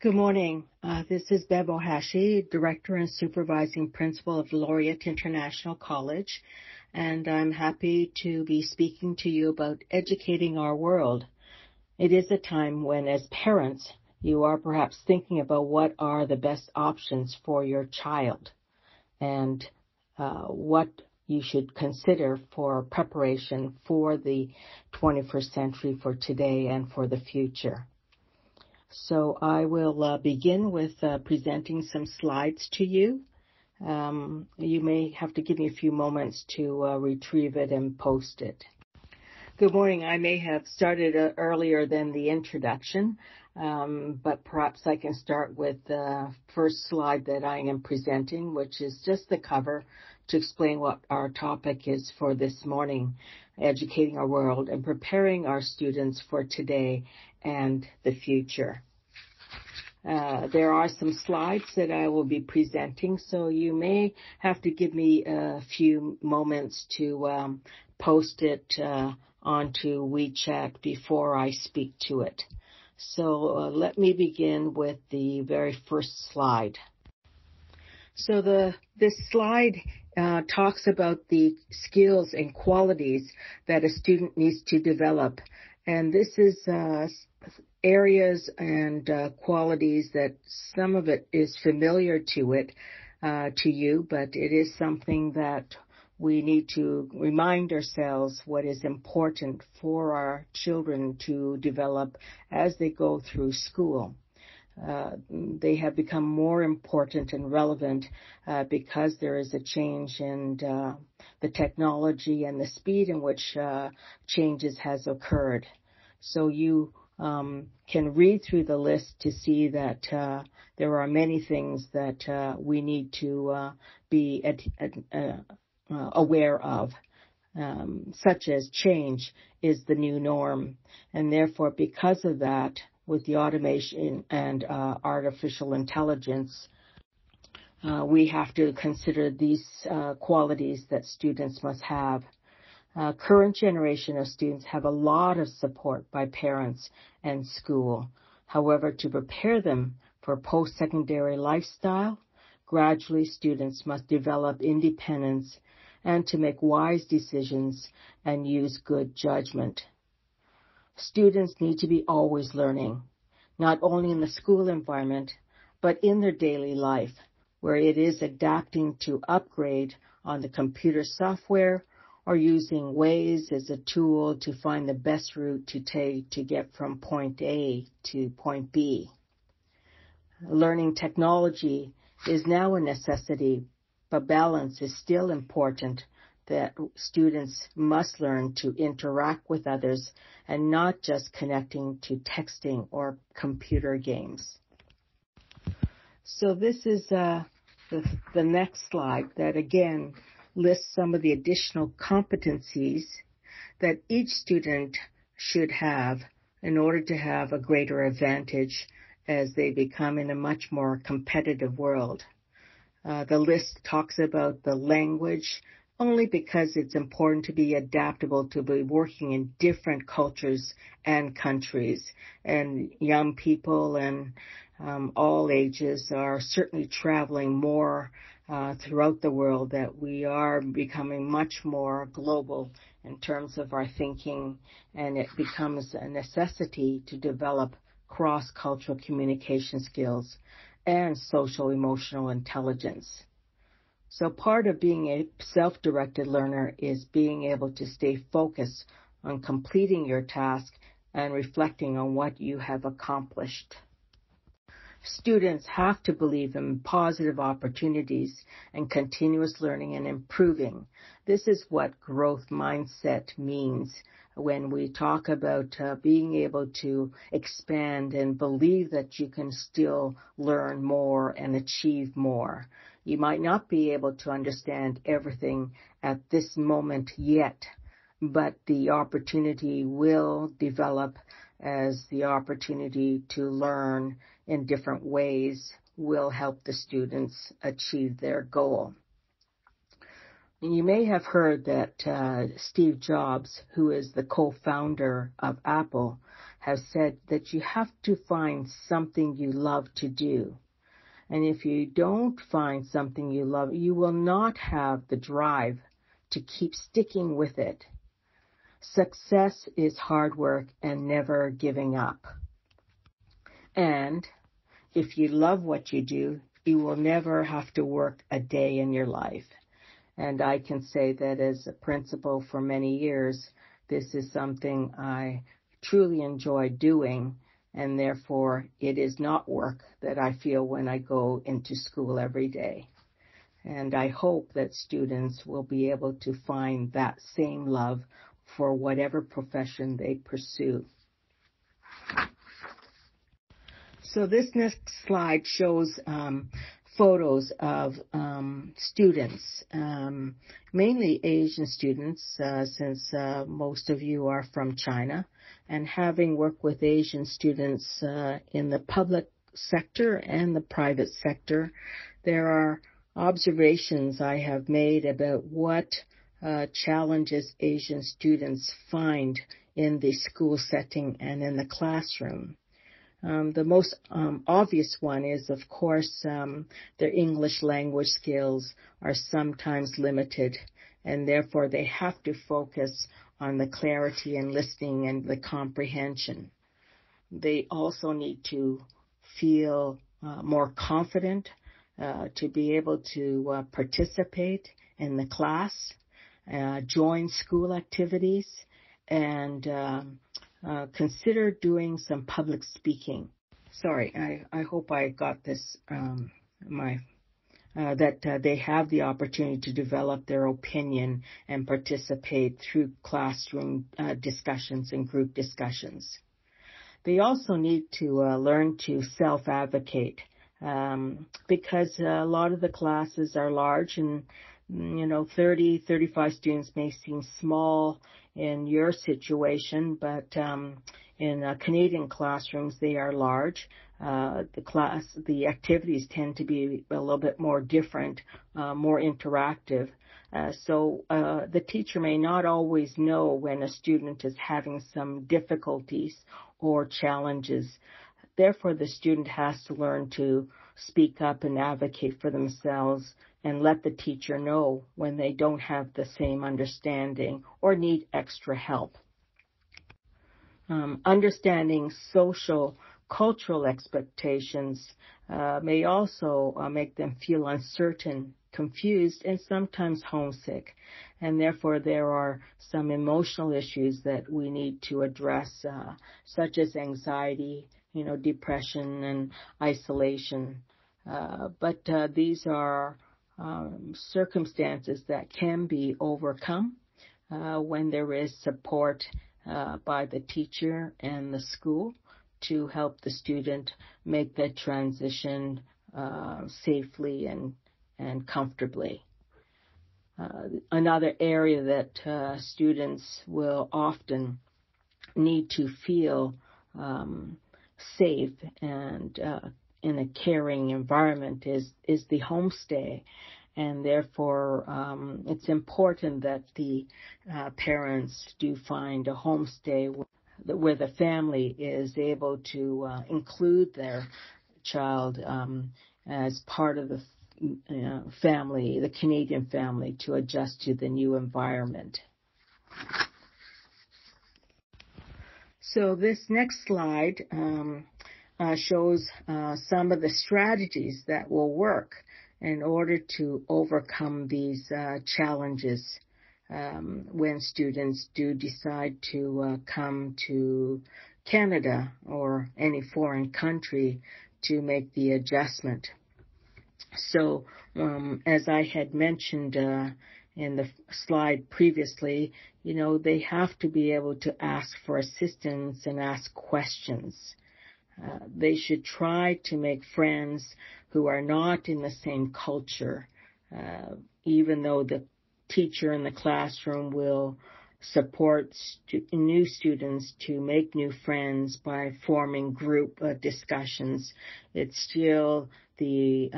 Good morning. This is Bev Ohashi, Director and Supervising Principal of Laureate International College, and I'm happy to be speaking to you about educating our world. It is a time when, as parents, you are perhaps thinking about what are the best options for your child and what you should consider for preparation for the 21st century, for today and for the future. So I will begin with presenting some slides to you. You may have to give me a few moments to retrieve it and post it. Good morning. I may have started earlier than the introduction, but perhaps I can start with the first slide that I am presenting, which is just the cover to explain what our topic is for this morning, educating our world and preparing our students for today and the future. There are some slides that I will be presenting, so you may have to give me a few moments to post it onto WeChat before I speak to it. So let me begin with the very first slide. So this slide talks about the skills and qualities that a student needs to develop. And this is areas and qualities that some of it is familiar to you, but it is something that we need to remind ourselves what is important for our children to develop as they go through school. They have become more important and relevant because there is a change in the technology and the speed in which changes has occurred. So you can read through the list to see that there are many things that we need to be aware of, such as change is the new norm. And therefore, because of that, with the automation and artificial intelligence, we have to consider these qualities that students must have. Current generation of students have a lot of support by parents and school. However, to prepare them for post-secondary lifestyle, gradually students must develop independence and to make wise decisions and use good judgment. Students need to be always learning, not only in the school environment, but in their daily life, where it is adapting to upgrade on the computer software or using Waze as a tool to find the best route to take to get from point A to point B. Learning technology is now a necessity, but balance is still important, that students must learn to interact with others and not just connecting to texting or computer games. So this is the next slide that again lists some of the additional competencies that each student should have in order to have a greater advantage as they become in a much more competitive world. The list talks about the language only because it's important to be adaptable, to be working in different cultures and countries. And young people and all ages are certainly traveling more throughout the world, that we are becoming much more global in terms of our thinking, and it becomes a necessity to develop cross-cultural communication skills and social-emotional intelligence. So part of being a self-directed learner is being able to stay focused on completing your task and reflecting on what you have accomplished. Students have to believe in positive opportunities and continuous learning and improving. This is what growth mindset means when we talk about being able to expand and believe that you can still learn more and achieve more. You might not be able to understand everything at this moment yet, but the opportunity will develop as the opportunity to learn in different ways will help the students achieve their goal. You may have heard that Steve Jobs, who is the co-founder of Apple, have said that you have to find something you love to do. And if you don't find something you love, you will not have the drive to keep sticking with it. Success is hard work and never giving up. And if you love what you do, you will never have to work a day in your life. And I can say that as a principal for many years, this is something I truly enjoy doing, and therefore it is not work that I feel when I go into school every day. And I hope that students will be able to find that same love for whatever profession they pursue. So this next slide shows photos of students, mainly Asian students, since most of you are from China. And having worked with Asian students in the public sector and the private sector, there are observations I have made about what challenges Asian students find in the school setting and in the classroom. The most obvious one is, of course, their English language skills are sometimes limited, and therefore they have to focus on the clarity and listening and the comprehension. They also need to feel more confident to be able to participate in the class, join school activities, and consider doing some public speaking. Sorry, I hope I got this, that they have the opportunity to develop their opinion and participate through classroom discussions and group discussions. They also need to learn to self-advocate because a lot of the classes are large, and 30, 35 students may seem small in your situation, but in Canadian classrooms, they are large. The activities tend to be a little bit more different, more interactive. So the teacher may not always know when a student is having some difficulties or challenges. Therefore, the student has to learn to speak up and advocate for themselves and let the teacher know when they don't have the same understanding or need extra help. Understanding social, cultural expectations may also make them feel uncertain, confused, and sometimes homesick. And therefore, there are some emotional issues that we need to address, such as anxiety, depression and isolation. But these are circumstances that can be overcome when there is support by the teacher and the school to help the student make that transition safely and comfortably. Another area that students will often need to feel safe and in a caring environment is the homestay. And therefore, it's important that the parents do find a homestay where the family is able to include their child as part of the family, the Canadian family, to adjust to the new environment. So this next slide shows some of the strategies that will work in order to overcome these challenges when students do decide to come to Canada or any foreign country to make the adjustment. So as I had mentioned in the slide previously, they have to be able to ask for assistance and ask questions. They should try to make friends who are not in the same culture, even though the teacher in the classroom will support new students to make new friends by forming group discussions. It's still the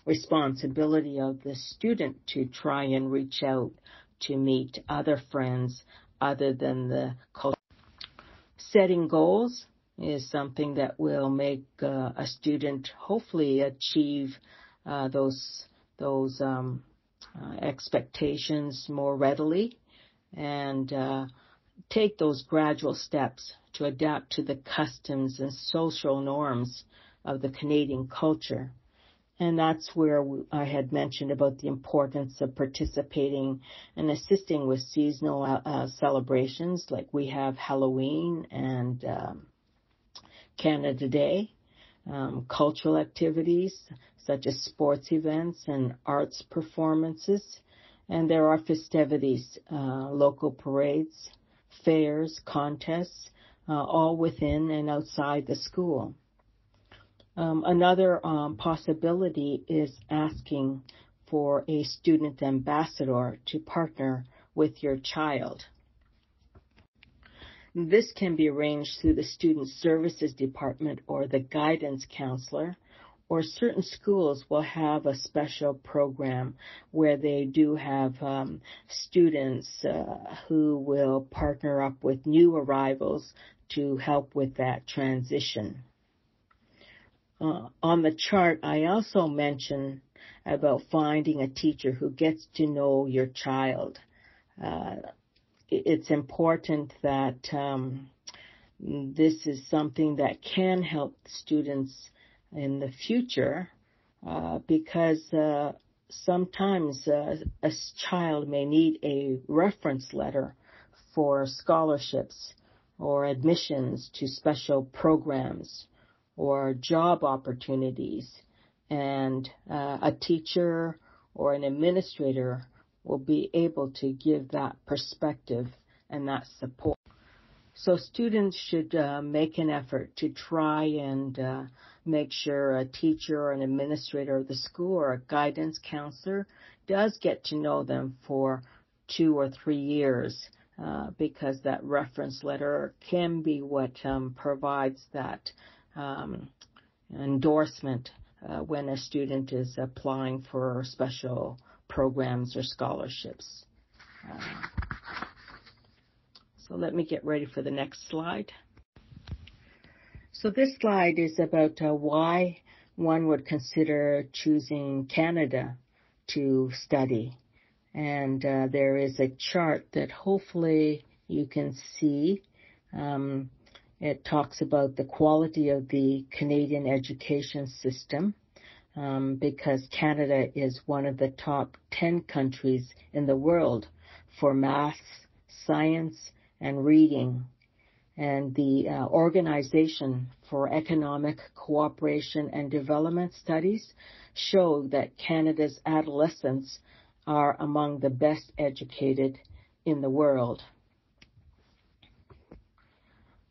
responsibility of the student to try and reach out to meet other friends other than the culture. Setting goals is something that will make a student hopefully achieve those expectations more readily and take those gradual steps to adapt to the customs and social norms of the Canadian culture. And that's where I had mentioned about the importance of participating and assisting with seasonal celebrations, like we have Halloween and Canada Day, cultural activities such as sports events and arts performances, and there are festivities, local parades, fairs, contests, all within and outside the school. Another possibility is asking for a student ambassador to partner with your child. This can be arranged through the Student Services Department or the guidance counselor, or certain schools will have a special program where they do have students who will partner up with new arrivals to help with that transition. On the chart, I also mentioned about finding a teacher who gets to know your child. It's important that this is something that can help students in the future because sometimes a child may need a reference letter for scholarships or admissions to special programs or job opportunities, and a teacher or an administrator will be able to give that perspective and that support. So students should make an effort to try and make sure a teacher or an administrator of the school or a guidance counselor does get to know them for 2 or 3 years because that reference letter can be what provides that endorsement when a student is applying for special programs or scholarships. So let me get ready for the next slide. So this slide is about why one would consider choosing Canada to study. And there is a chart that hopefully you can see. It talks about the quality of the Canadian education system because Canada is one of the top 10 countries in the world for math, science, and reading. And the Organization for Economic Cooperation and Development Studies show that Canada's adolescents are among the best educated in the world.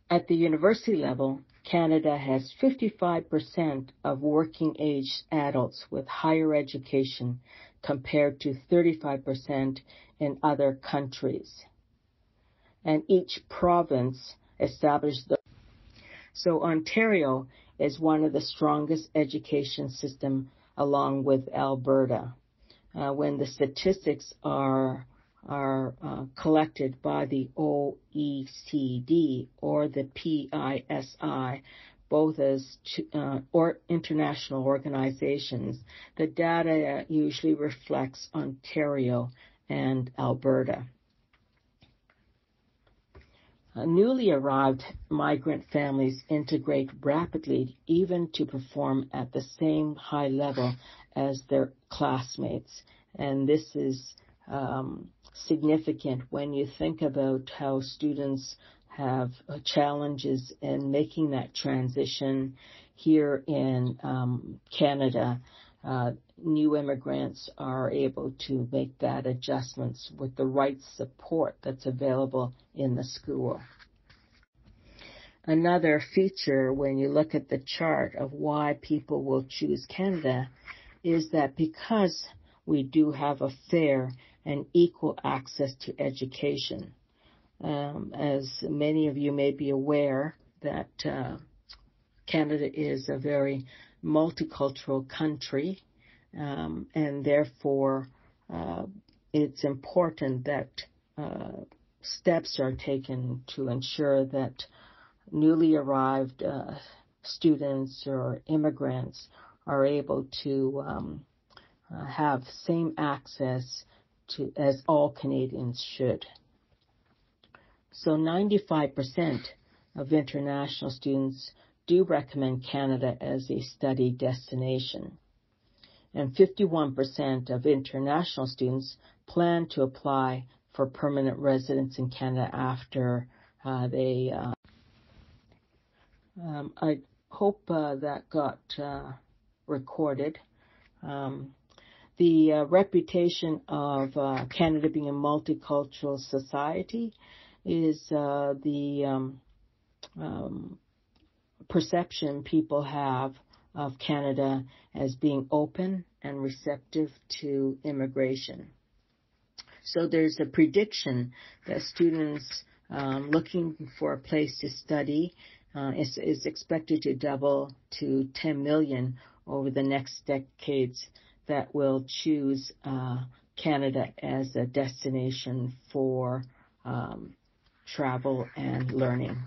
At the university level, Canada has 55% of working-age adults with higher education compared to 35% in other countries. And each province established So Ontario is one of the strongest education systems along with Alberta. When the statistics are collected by the OECD or the PISI, both as international organizations, the data usually reflects Ontario and Alberta. Newly arrived migrant families integrate rapidly, even to perform at the same high level as their classmates. And this is significant when you think about how students have challenges in making that transition here in Canada. New immigrants are able to make that adjustments with the right support that's available in the school. Another feature when you look at the chart of why people will choose Canada is that because we do have a fair and equal access to education. As many of you may be aware that Canada is a very multicultural country, and therefore it's important that steps are taken to ensure that newly arrived students or immigrants are able to have same access to as all Canadians should. So 95% of international students do recommend Canada as a study destination. And 51% of international students plan to apply for permanent residence in Canada after they I hope that got recorded. The reputation of Canada being a multicultural society is the perception people have of Canada as being open and receptive to immigration. So there's a prediction that students looking for a place to study is expected to double to 10 million over the next decades that will choose Canada as a destination for travel and learning.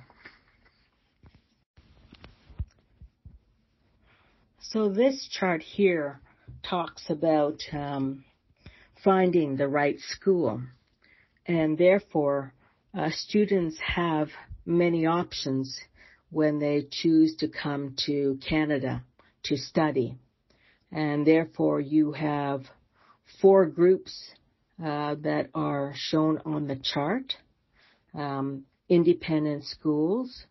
So this chart here talks about finding the right school, and therefore students have many options when they choose to come to Canada to study. And therefore you have 4 groups that are shown on the chart. Independent schools,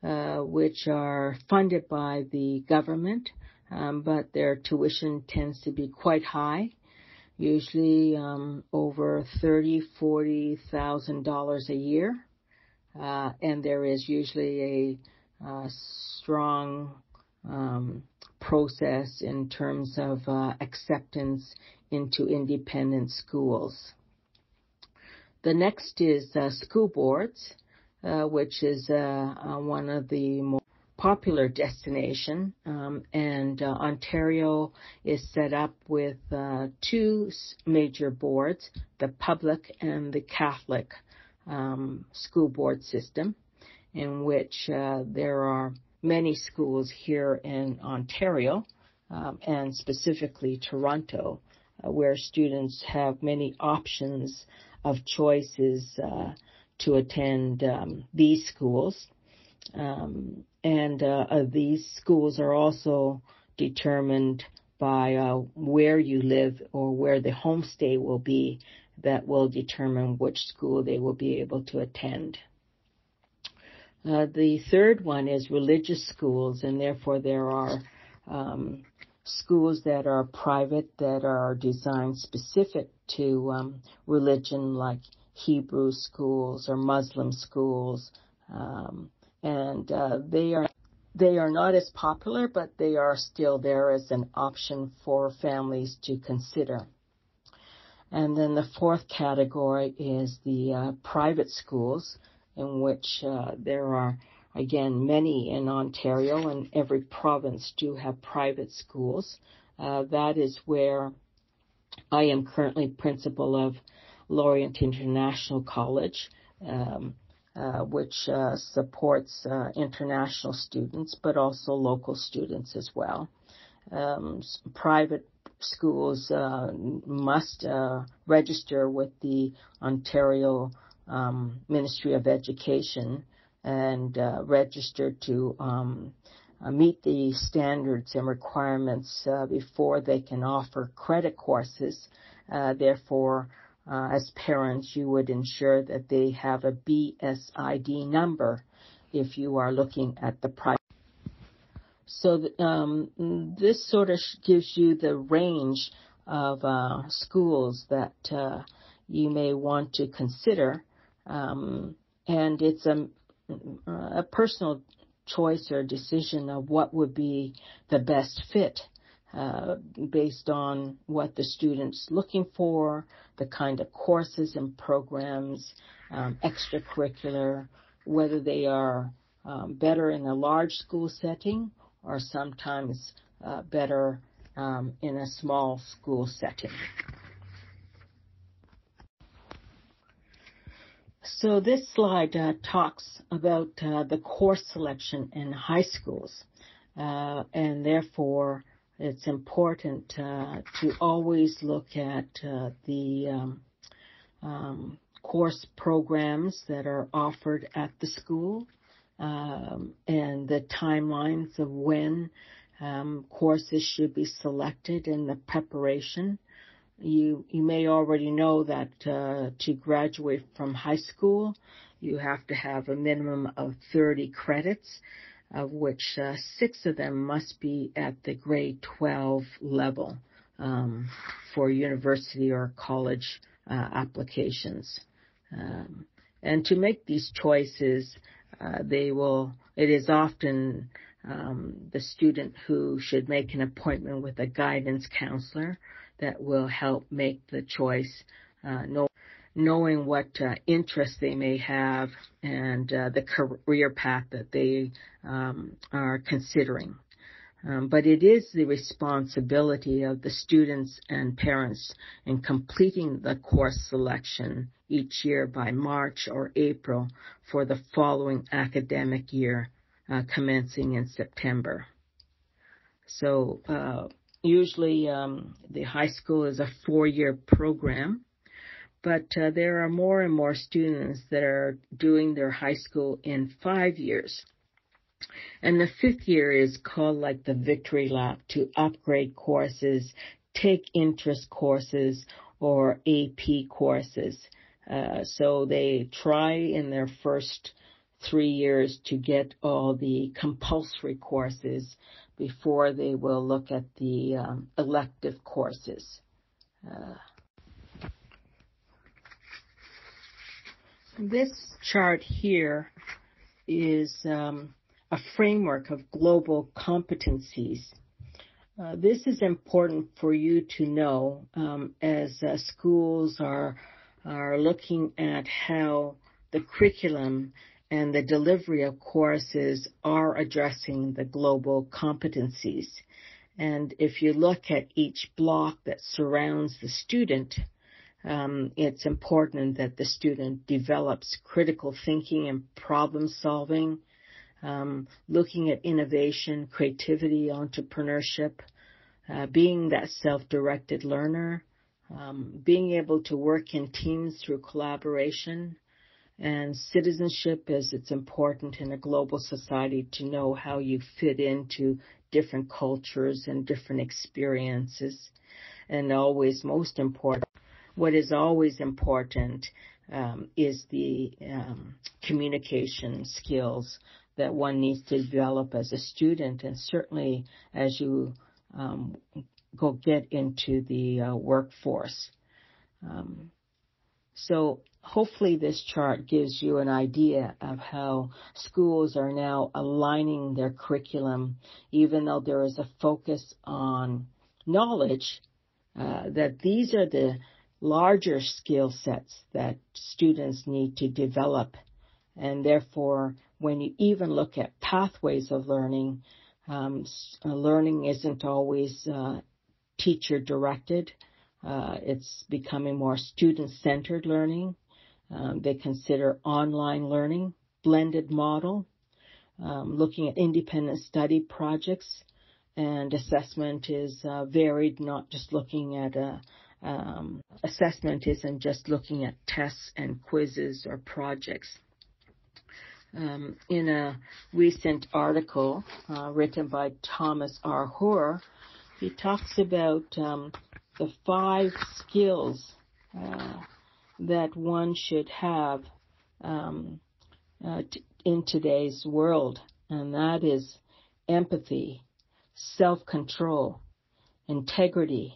which are funded by the government, but their tuition tends to be quite high, usually over $30,000-$40,000 a year, and there is usually a strong process in terms of acceptance into independent schools. The next is school boards, which is one of the more popular destination, and Ontario is set up with 2 major boards, the public and the Catholic school board system, in which there are many schools here in Ontario, and specifically Toronto, where students have many options of choices to attend these schools. And these schools are also determined by where you live or where the homestay will be, that will determine which school they will be able to attend. The third one is religious schools, and therefore there are schools that are private that are designed specific to religion, like Hebrew schools or Muslim schools, and they are not as popular, but they are still there as an option for families to consider. And then the fourth category is the private schools, in which there are, again, many in Ontario, and every province do have private schools. That is where I am currently principal of Lorient International College, which supports international students, but also local students as well. Private schools must register with the Ontario Ministry of Education and register to meet the standards and requirements before they can offer credit courses. Therefore, as parents, you would ensure that they have a BSID number if you are looking at the private. So this sort of gives you the range of schools that you may want to consider, and it's a personal choice or decision of what would be the best fit based on what the student's looking for, the kind of courses and programs, extracurricular, whether they are better in a large school setting or sometimes better in a small school setting. So this slide talks about the course selection in high schools, and therefore it's important to always look at the course programs that are offered at the school and the timelines of when courses should be selected in the preparation. You may already know that to graduate from high school, you have to have a minimum of 30 credits, of which 6 of them must be at the grade 12 level for university or college applications. And to make these choices, it is often the student who should make an appointment with a guidance counselor that will help make the choice, knowing what interests they may have and the career path that they are considering. But it is the responsibility of the students and parents in completing the course selection each year by March or April for the following academic year, commencing in September. So usually the high school is a 4-year program, but there are more and more students that are doing their high school in 5 years. And the 5th year is called like the victory lap to upgrade courses, take interest courses, or AP courses. So they try in their first 3 years to get all the compulsory courses before they will look at the elective courses. This chart here is a framework of global competencies. This is important for you to know as schools are looking at how the curriculum and the delivery of courses are addressing the global competencies. And if you look at each block that surrounds the student, it's important that the student develops critical thinking and problem solving, looking at innovation, creativity, entrepreneurship, being that self-directed learner, being able to work in teams through collaboration, and citizenship, as it's important in a global society to know how you fit into different cultures and different experiences. And always most important, what is always important is the communication skills that one needs to develop as a student, and certainly as you go get into the workforce. So hopefully this chart gives you an idea of how schools are now aligning their curriculum, even though there is a focus on knowledge, that these are the larger skill sets that students need to develop. And therefore, when you even look at pathways of learning, learning isn't always teacher-directed. It's becoming more student-centered learning. They consider online learning, blended model, looking at independent study projects, and assessment is varied, not just looking at assessment isn't just looking at tests and quizzes or projects. In a recent article written by Thomas R. Hoare, he talks about the 5 skills that one should have in today's world, and that is empathy, self-control, integrity,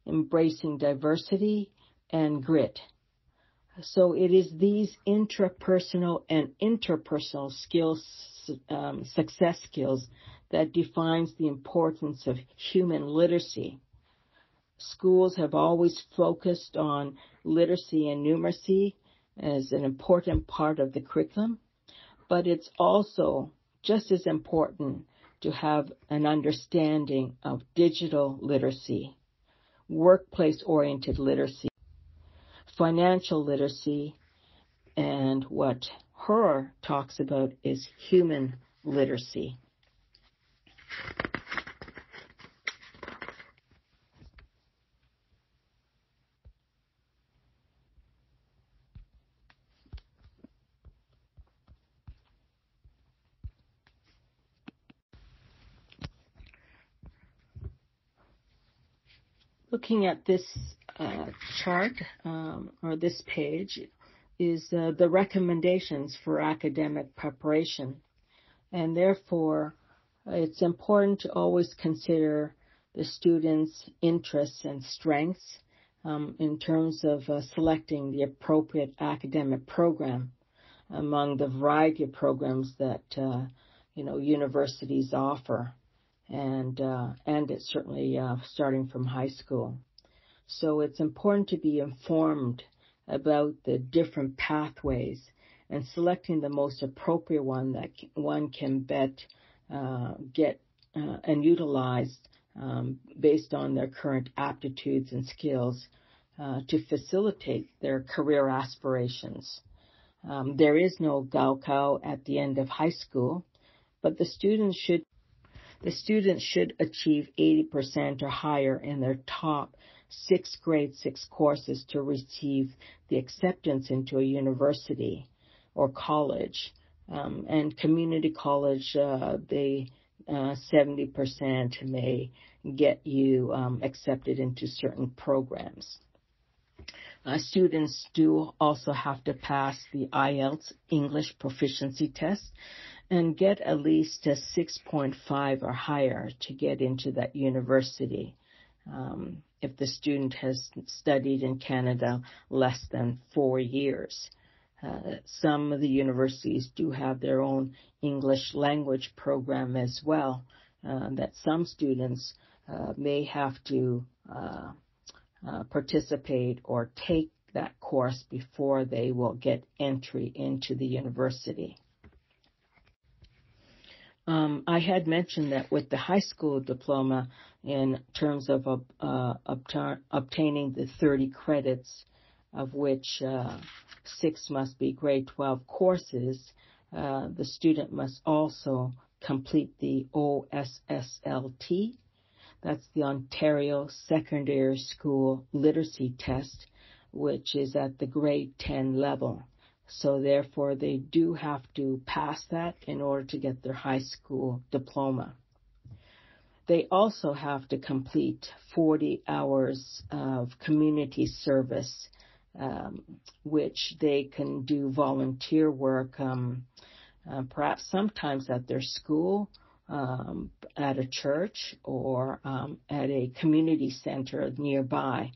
embracing diversity, and grit. So it is these intrapersonal and interpersonal skills, success skills, that defines the importance of human literacy. Schools have always focused on literacy and numeracy as an important part of the curriculum, but it's also just as important to have an understanding of digital literacy, workplace-oriented literacy, financial literacy, And what her talks about is human literacy. Looking at this chart or this page is the recommendations for academic preparation. And therefore, it's important to always consider the student's interests and strengths in terms of selecting the appropriate academic program among the variety of programs that universities offer. And it's certainly starting from high school. So it's important to be informed about the different pathways and selecting the most appropriate one that one can get and utilize based on their current aptitudes and skills to facilitate their career aspirations. There is no gaokao at the end of high school, but the students should achieve 80% or higher in their top 6 grade 6 courses to receive the acceptance into a university or college. And community college, 70% may get you accepted into certain programs. Students do also have to pass the IELTS English proficiency test and get at least a 6.5 or higher to get into that university if the student has studied in Canada less than 4 years. Some of the universities do have their own English language program as well, that some students may have to participate or take that course before they will get entry into the university. I had mentioned that with the high school diploma, in terms of obtaining the 30 credits, of which 6 must be grade 12 courses, the student must also complete the OSSLT. That's the Ontario Secondary School Literacy Test, which is at the grade 10 level. So therefore, they do have to pass that in order to get their high school diploma. They also have to complete 40 hours of community service, which they can do volunteer work, perhaps sometimes at their school, at a church, or at a community center nearby.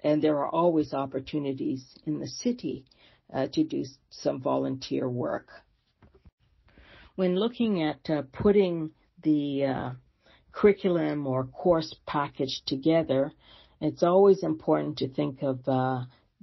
And there are always opportunities in the city to do some volunteer work. When looking at putting the curriculum or course package together, it's always important to think of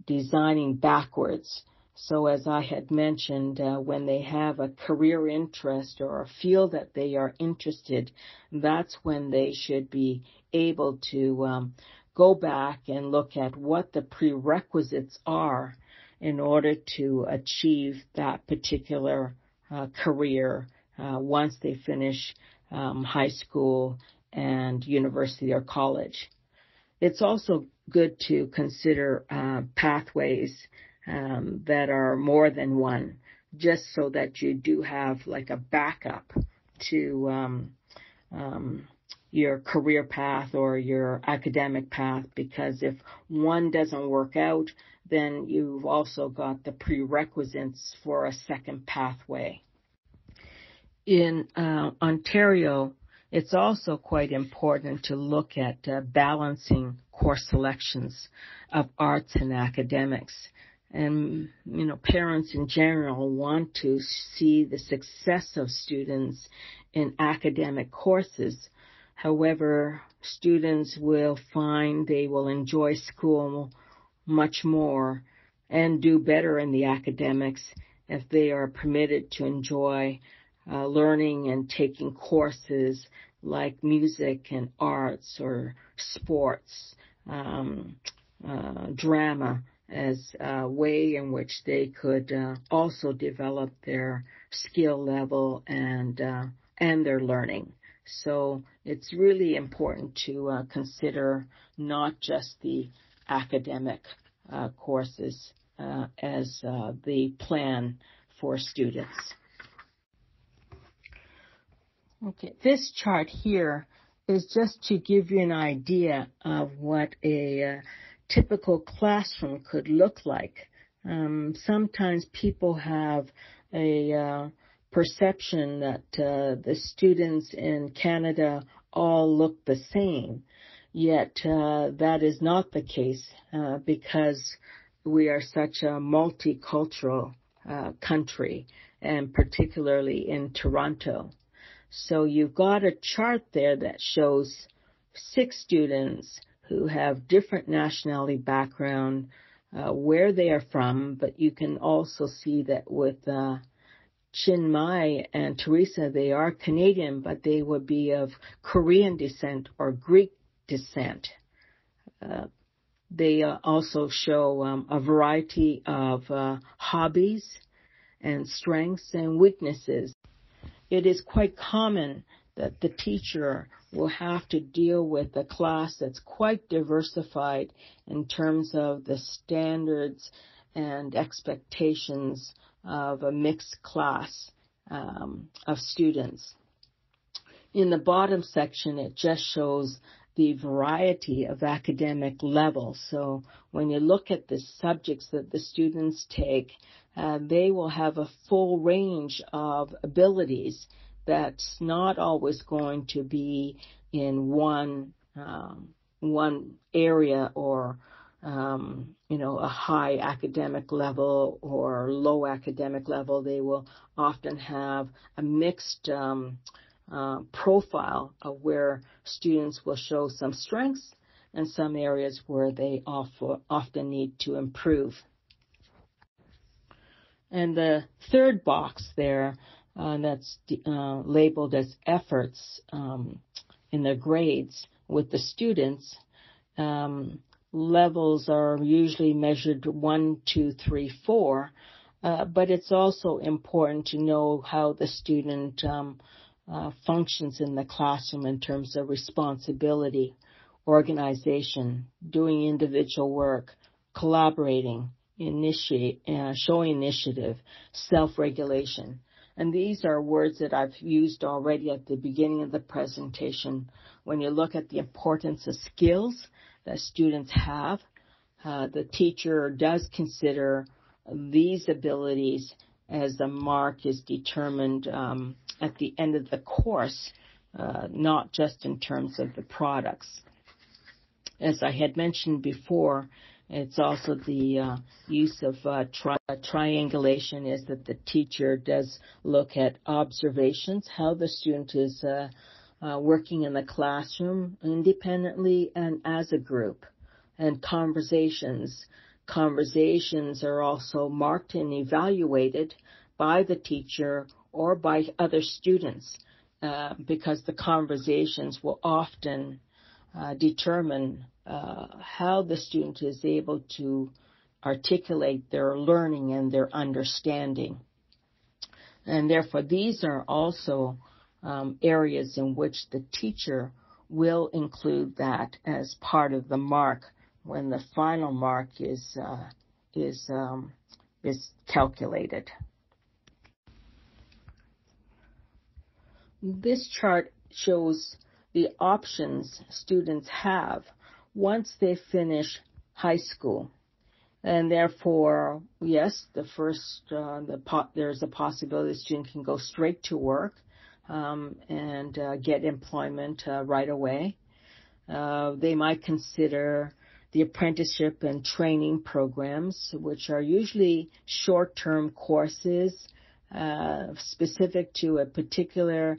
designing backwards. So as I had mentioned, when they have a career interest or a field that they are interested, that's when they should be able to go back and look at what the prerequisites are in order to achieve that particular career once they finish high school and university or college. It's also good to consider pathways that are more than one, just so that you do have like a backup to your career path or your academic path, because if one doesn't work out, then you've also got the prerequisites for a second pathway. In Ontario, it's also quite important to look at balancing course selections of arts and academics. And, parents in general want to see the success of students in academic courses. However, students will find they will enjoy school much more and do better in the academics if they are permitted to enjoy learning and taking courses like music and arts or sports, drama, as a way in which they could also develop their skill level and their learning. So it's really important to consider not just the academic courses as the plan for students. Okay, this chart here is just to give you an idea of what a typical classroom could look like. Sometimes people have a perception that the students in Canada all look the same, yet that is not the case because we are such a multicultural country, and particularly in Toronto. So you've got a chart there that shows 6 students who have different nationality background, where they are from, but you can also see that with Chinmay and Teresa, they are Canadian, but they would be of Korean descent or Greek descent. They also show a variety of hobbies and strengths and weaknesses. It is quite common that the teacher will have to deal with a class that's quite diversified in terms of the standards and expectations of a mixed class of students. In the bottom section, it just shows the variety of academic levels. So when you look at the subjects that the students take, they will have a full range of abilities that's not always going to be in one area or a high academic level or low academic level. They will often have a mixed profile of where students will show some strengths and some areas where they often need to improve. And the third box there that's labeled as efforts in the grades with the students, levels are usually measured 1, 2, 3, 4, but it's also important to know how the student functions in the classroom in terms of responsibility, organization, doing individual work, collaborating, showing initiative, self-regulation. And these are words that I've used already at the beginning of the presentation. When you look at the importance of skills that students have, the teacher does consider these abilities as the mark is determined at the end of the course, not just in terms of the products. As I had mentioned before, it's also the use of triangulation is that the teacher does look at observations, how the student is working in the classroom independently and as a group, and conversations. Conversations are also marked and evaluated by the teacher or by other students because the conversations will often determine how the student is able to articulate their learning and their understanding. And therefore, these are also areas in which the teacher will include that as part of the mark when the final mark is calculated. This chart shows the options students have once they finish high school. And therefore, yes, there's a possibility the student can go straight to work and get employment right away. They might consider the apprenticeship and training programs, which are usually short-term courses specific to a particular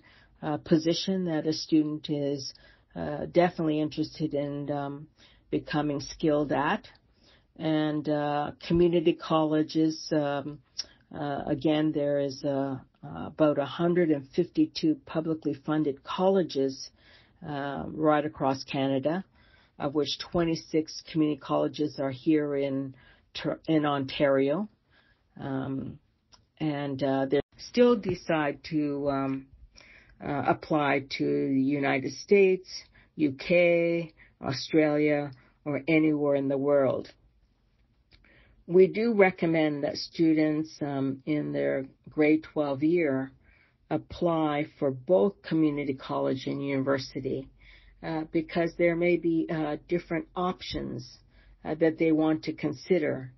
position that a student is definitely interested in becoming skilled at. And community colleges, again, there is about 152 publicly funded colleges right across Canada, of which 26 community colleges are here in in Ontario, and they still decide to apply to the United States, UK, Australia, or anywhere in the world. We do recommend that students in their grade 12 year apply for both community college and university because there may be different options that they want to consider.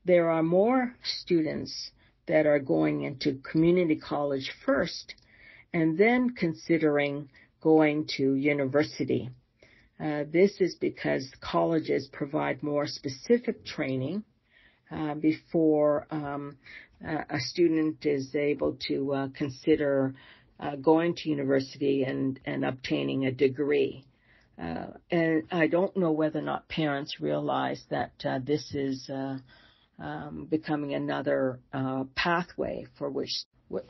There are more students that are going into community college first and then considering going to university. This is because colleges provide more specific training before a student is able to consider going to university and obtaining a degree. And I don't know whether or not parents realize that this is becoming another pathway for which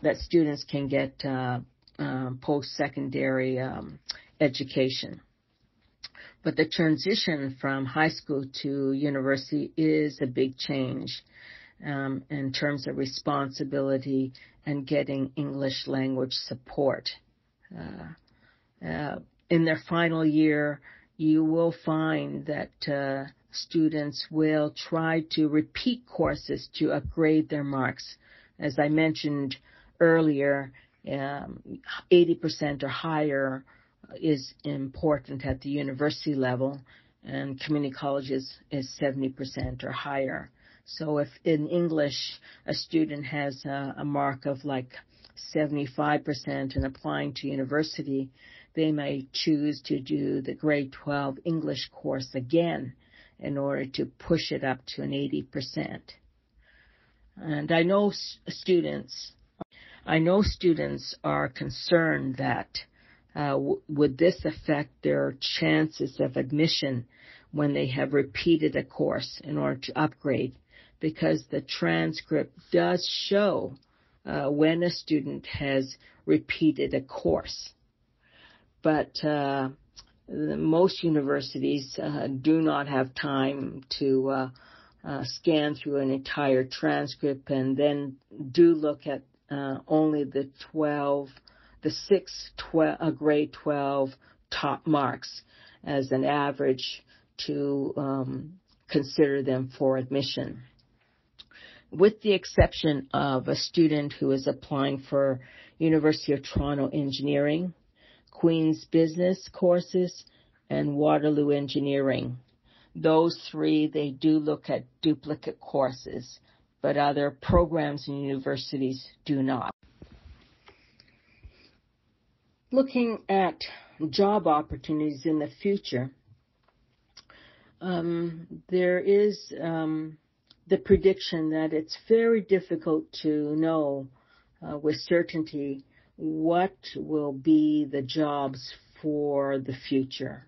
that students can get post-secondary education. But the transition from high school to university is a big change in terms of responsibility and getting English language support. In their final year, you will find that students will try to repeat courses to upgrade their marks. As I mentioned earlier, 80% or higher is important at the university level, and community colleges is 70% or higher. So if in English a student has a mark of like 75% and applying to university, they may choose to do the grade 12 English course again in order to push it up to an 80%. And I know students are concerned that would this affect their chances of admission when they have repeated a course in order to upgrade, because the transcript does show when a student has repeated a course. But most universities do not have time to scan through an entire transcript and then do look at only the grade 12 top marks as an average to consider them for admission. With the exception of a student who is applying for University of Toronto Engineering, Queen's Business courses, and Waterloo Engineering. Those three, they do look at duplicate courses, but other programs and universities do not. Looking at job opportunities in the future, there is the prediction that it's very difficult to know with certainty what will be the jobs for the future.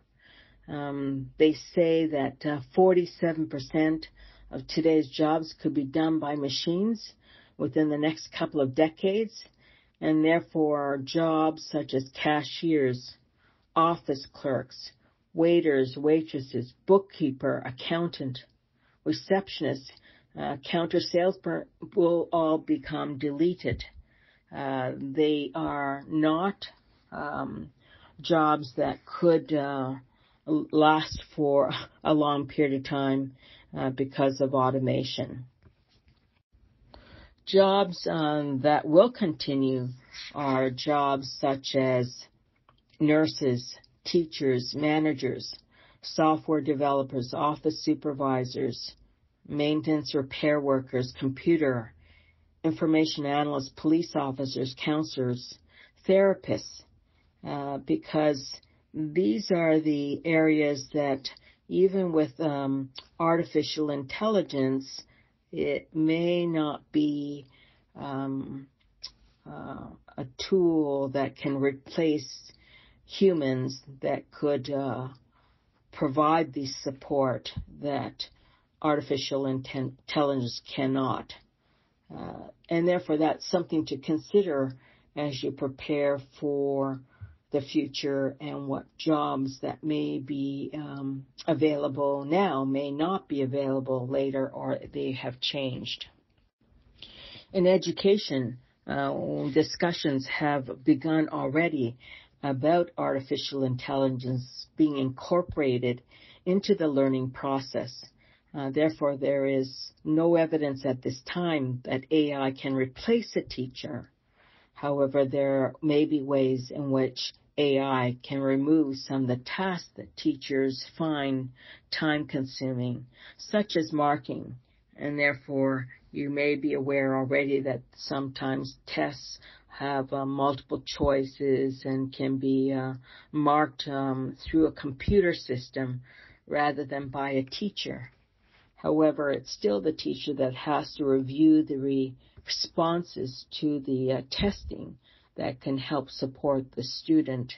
They say that 47% of today's jobs could be done by machines within the next couple of decades, and therefore jobs such as cashiers, office clerks, waiters, waitresses, bookkeeper, accountant, receptionist, counter salesperson will all become deleted. They are not jobs that could last for a long period of time because of automation. Jobs that will continue are jobs such as nurses, teachers, managers, software developers, office supervisors, maintenance repair workers, computer, information analysts, police officers, counselors, therapists, because these are the areas that even with artificial intelligence, it may not be a tool that can replace humans that could provide the support that artificial intelligence cannot. And therefore, that's something to consider as you prepare for the future and what jobs that may be available now may not be available later, or they have changed. In education, discussions have begun already about artificial intelligence being incorporated into the learning process. Therefore, there is no evidence at this time that AI can replace a teacher. However, there may be ways in which AI can remove some of the tasks that teachers find time-consuming, such as marking. And therefore, you may be aware already that sometimes tests have multiple choices and can be marked through a computer system rather than by a teacher. However, it's still the teacher that has to review the responses to the testing that can help support the student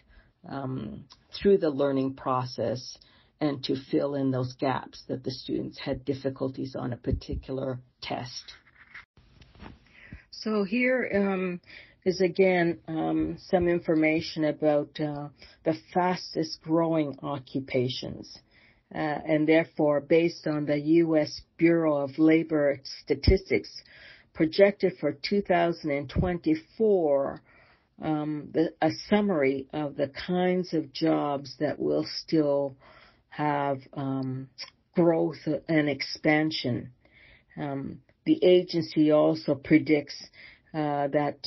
through the learning process and to fill in those gaps that the students had difficulties on a particular test. So here is again some information about the fastest growing occupations. And therefore, based on the U.S. Bureau of Labor Statistics, projected for 2024, a summary of the kinds of jobs that will still have growth and expansion. The agency also predicts that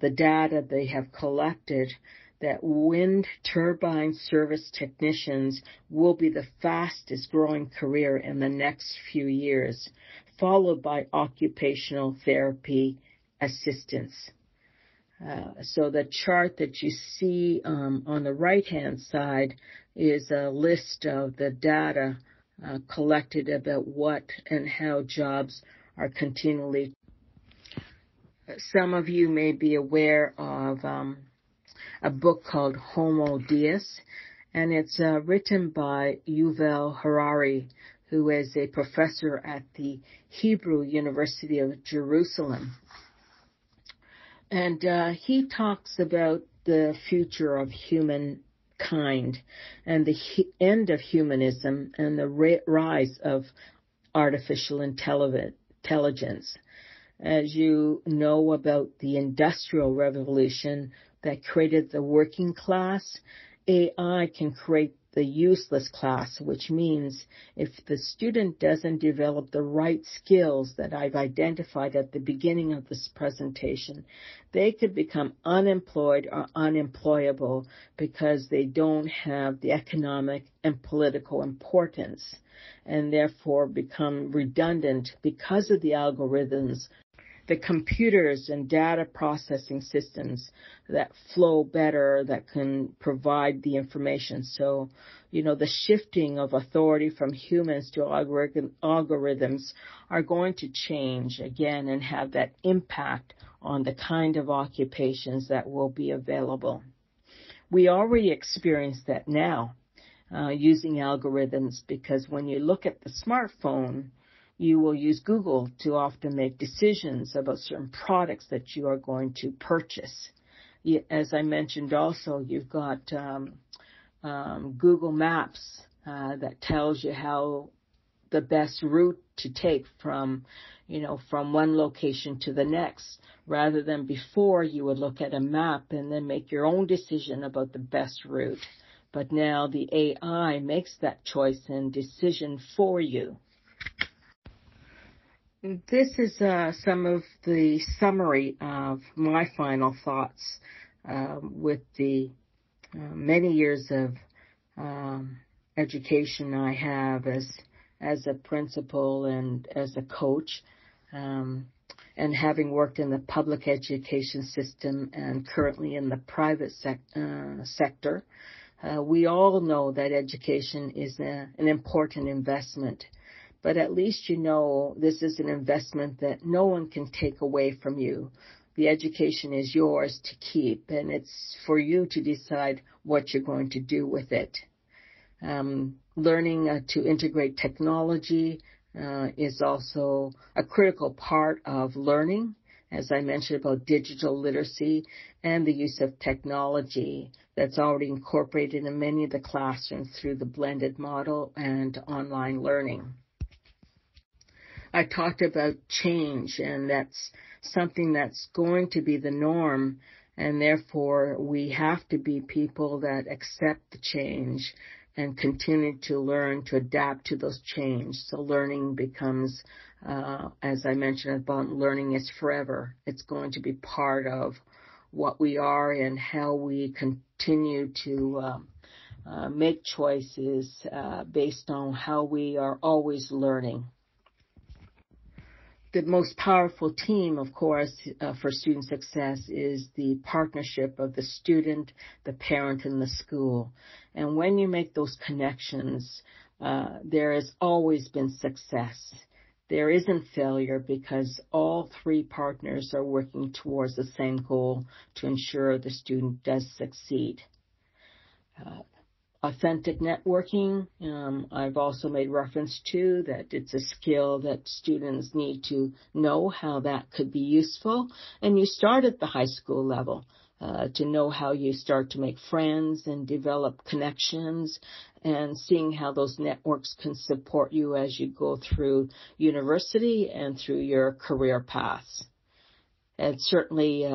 the data they have collected, that wind turbine service technicians will be the fastest growing career in the next few years, followed by occupational therapy assistants. So the chart that you see on the right-hand side is a list of the data collected about what and how jobs are continually. Some of you may be aware of a book called Homo Deus, and it's written by Yuval Harari, who is a professor at the Hebrew University of Jerusalem. And he talks about the future of humankind and the end of humanism and the rise of artificial intelligence. As you know about the Industrial Revolution that created the working class, AI can create the useless class, which means if the student doesn't develop the right skills that I've identified at the beginning of this presentation, they could become unemployed or unemployable because they don't have the economic and political importance, and therefore become redundant because of the algorithms, the computers and data processing systems that flow better, that can provide the information. So, the shifting of authority from humans to algorithms are going to change again and have that impact on the kind of occupations that will be available. We already experience that now using algorithms, because when you look at the smartphone, you will use Google to often make decisions about certain products that you are going to purchase. As I mentioned also, you've got Google Maps that tells you how the best route to take from one location to the next, rather than before you would look at a map and then make your own decision about the best route. But now the AI makes that choice and decision for you. This is some of the summary of my final thoughts with the many years of education I have as a principal and as a coach, and having worked in the public education system and currently in the private sector. We all know that education is an important investment. But at least this is an investment that no one can take away from you. The education is yours to keep, and it's for you to decide what you're going to do with it. Learning to integrate technology is also a critical part of learning, as I mentioned about digital literacy and the use of technology that's already incorporated in many of the classrooms through the blended model and online learning. I talked about change, and that's something that's going to be the norm, and therefore we have to be people that accept the change and continue to learn to adapt to those changes. So learning becomes, as I mentioned about learning is forever. It's going to be part of what we are and how we continue to make choices based on how we are always learning. The most powerful team, of course, for student success is the partnership of the student, the parent, and the school. And when you make those connections, there has always been success. There isn't failure because all three partners are working towards the same goal to ensure the student does succeed. Authentic networking, I've also made reference to that it's a skill that students need to know how that could be useful. And you start at the high school level to know how you start to make friends and develop connections and seeing how those networks can support you as you go through university and through your career paths. And certainly,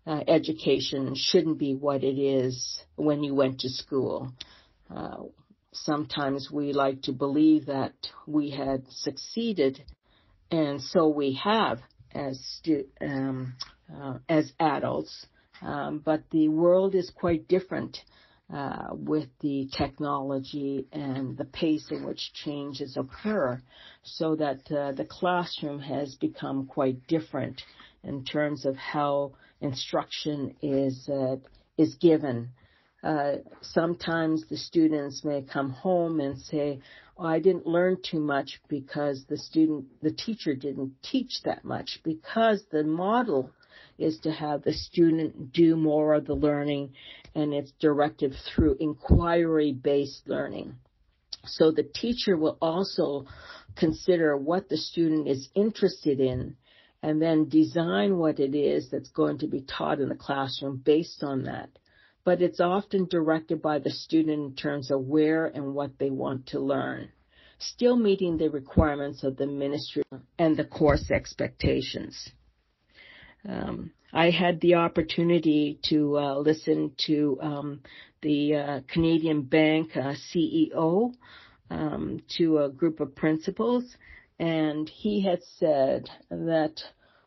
education shouldn't be what it is when you went to school. Sometimes we like to believe that we had succeeded, and so we have as adults. But the world is quite different with the technology and the pace in which changes occur, so that the classroom has become quite different in terms of how instruction is given. Sometimes the students may come home and say, I didn't learn too much because the teacher didn't teach that much, because the model is to have the student do more of the learning, and it's directed through inquiry-based learning. So the teacher will also consider what the student is interested in and then design what it is that's going to be taught in the classroom based on that. But it's often directed by the student in terms of where and what they want to learn, still meeting the requirements of the ministry and the course expectations. I had the opportunity to listen to the Canadian Bank CEO to a group of principals, and he had said that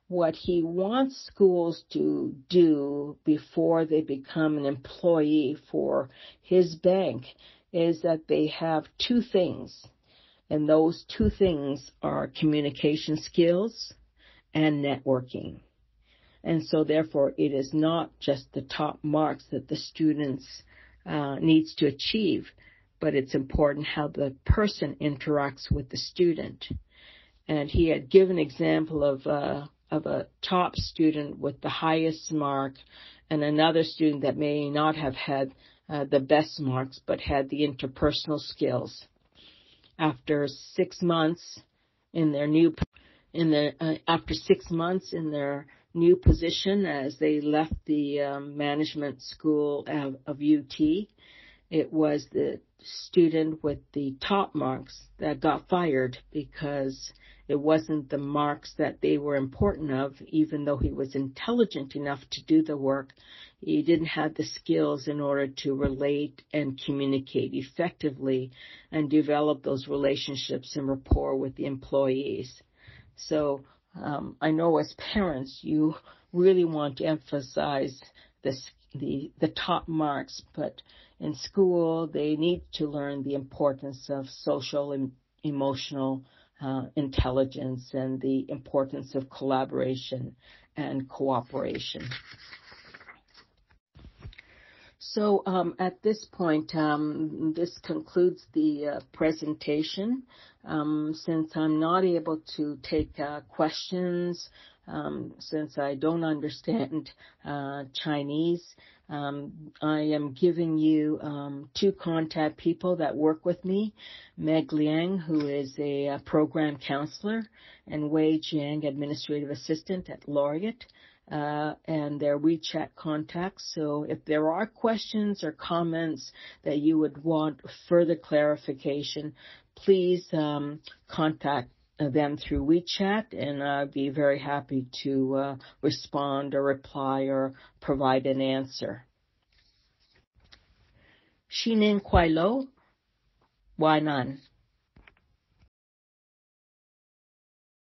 what he wants schools to do before they become an employee for his bank is that they have two things, and those two things are communication skills and networking. And so therefore it is not just the top marks that the students needs to achieve, but it's important how the person interacts with the student. And he had given an example of a top student with the highest mark and another student that may not have had the best marks but had the interpersonal skills. After 6 months in their new position as they left the management school of UT, it was the student with the top marks that got fired because it wasn't the marks that they were important of, even though he was intelligent enough to do the work. He didn't have the skills in order to relate and communicate effectively and develop those relationships and rapport with the employees. So I know as parents, you really want to emphasize the top marks, but in school, they need to learn the importance of social and emotional intelligence and the importance of collaboration and cooperation. So at this point, this concludes the presentation. Since I'm not able to take questions, since I don't understand Chinese, I am giving you two contact people that work with me, Meg Liang, who is a program counselor, and Wei Jiang, administrative assistant at Laureate. and their WeChat contacts. So if there are questions or comments that you would want further clarification, please contact them through WeChat, and I'd be very happy to respond or reply or provide an answer. Shinin Kwai Lo, Wai Nan.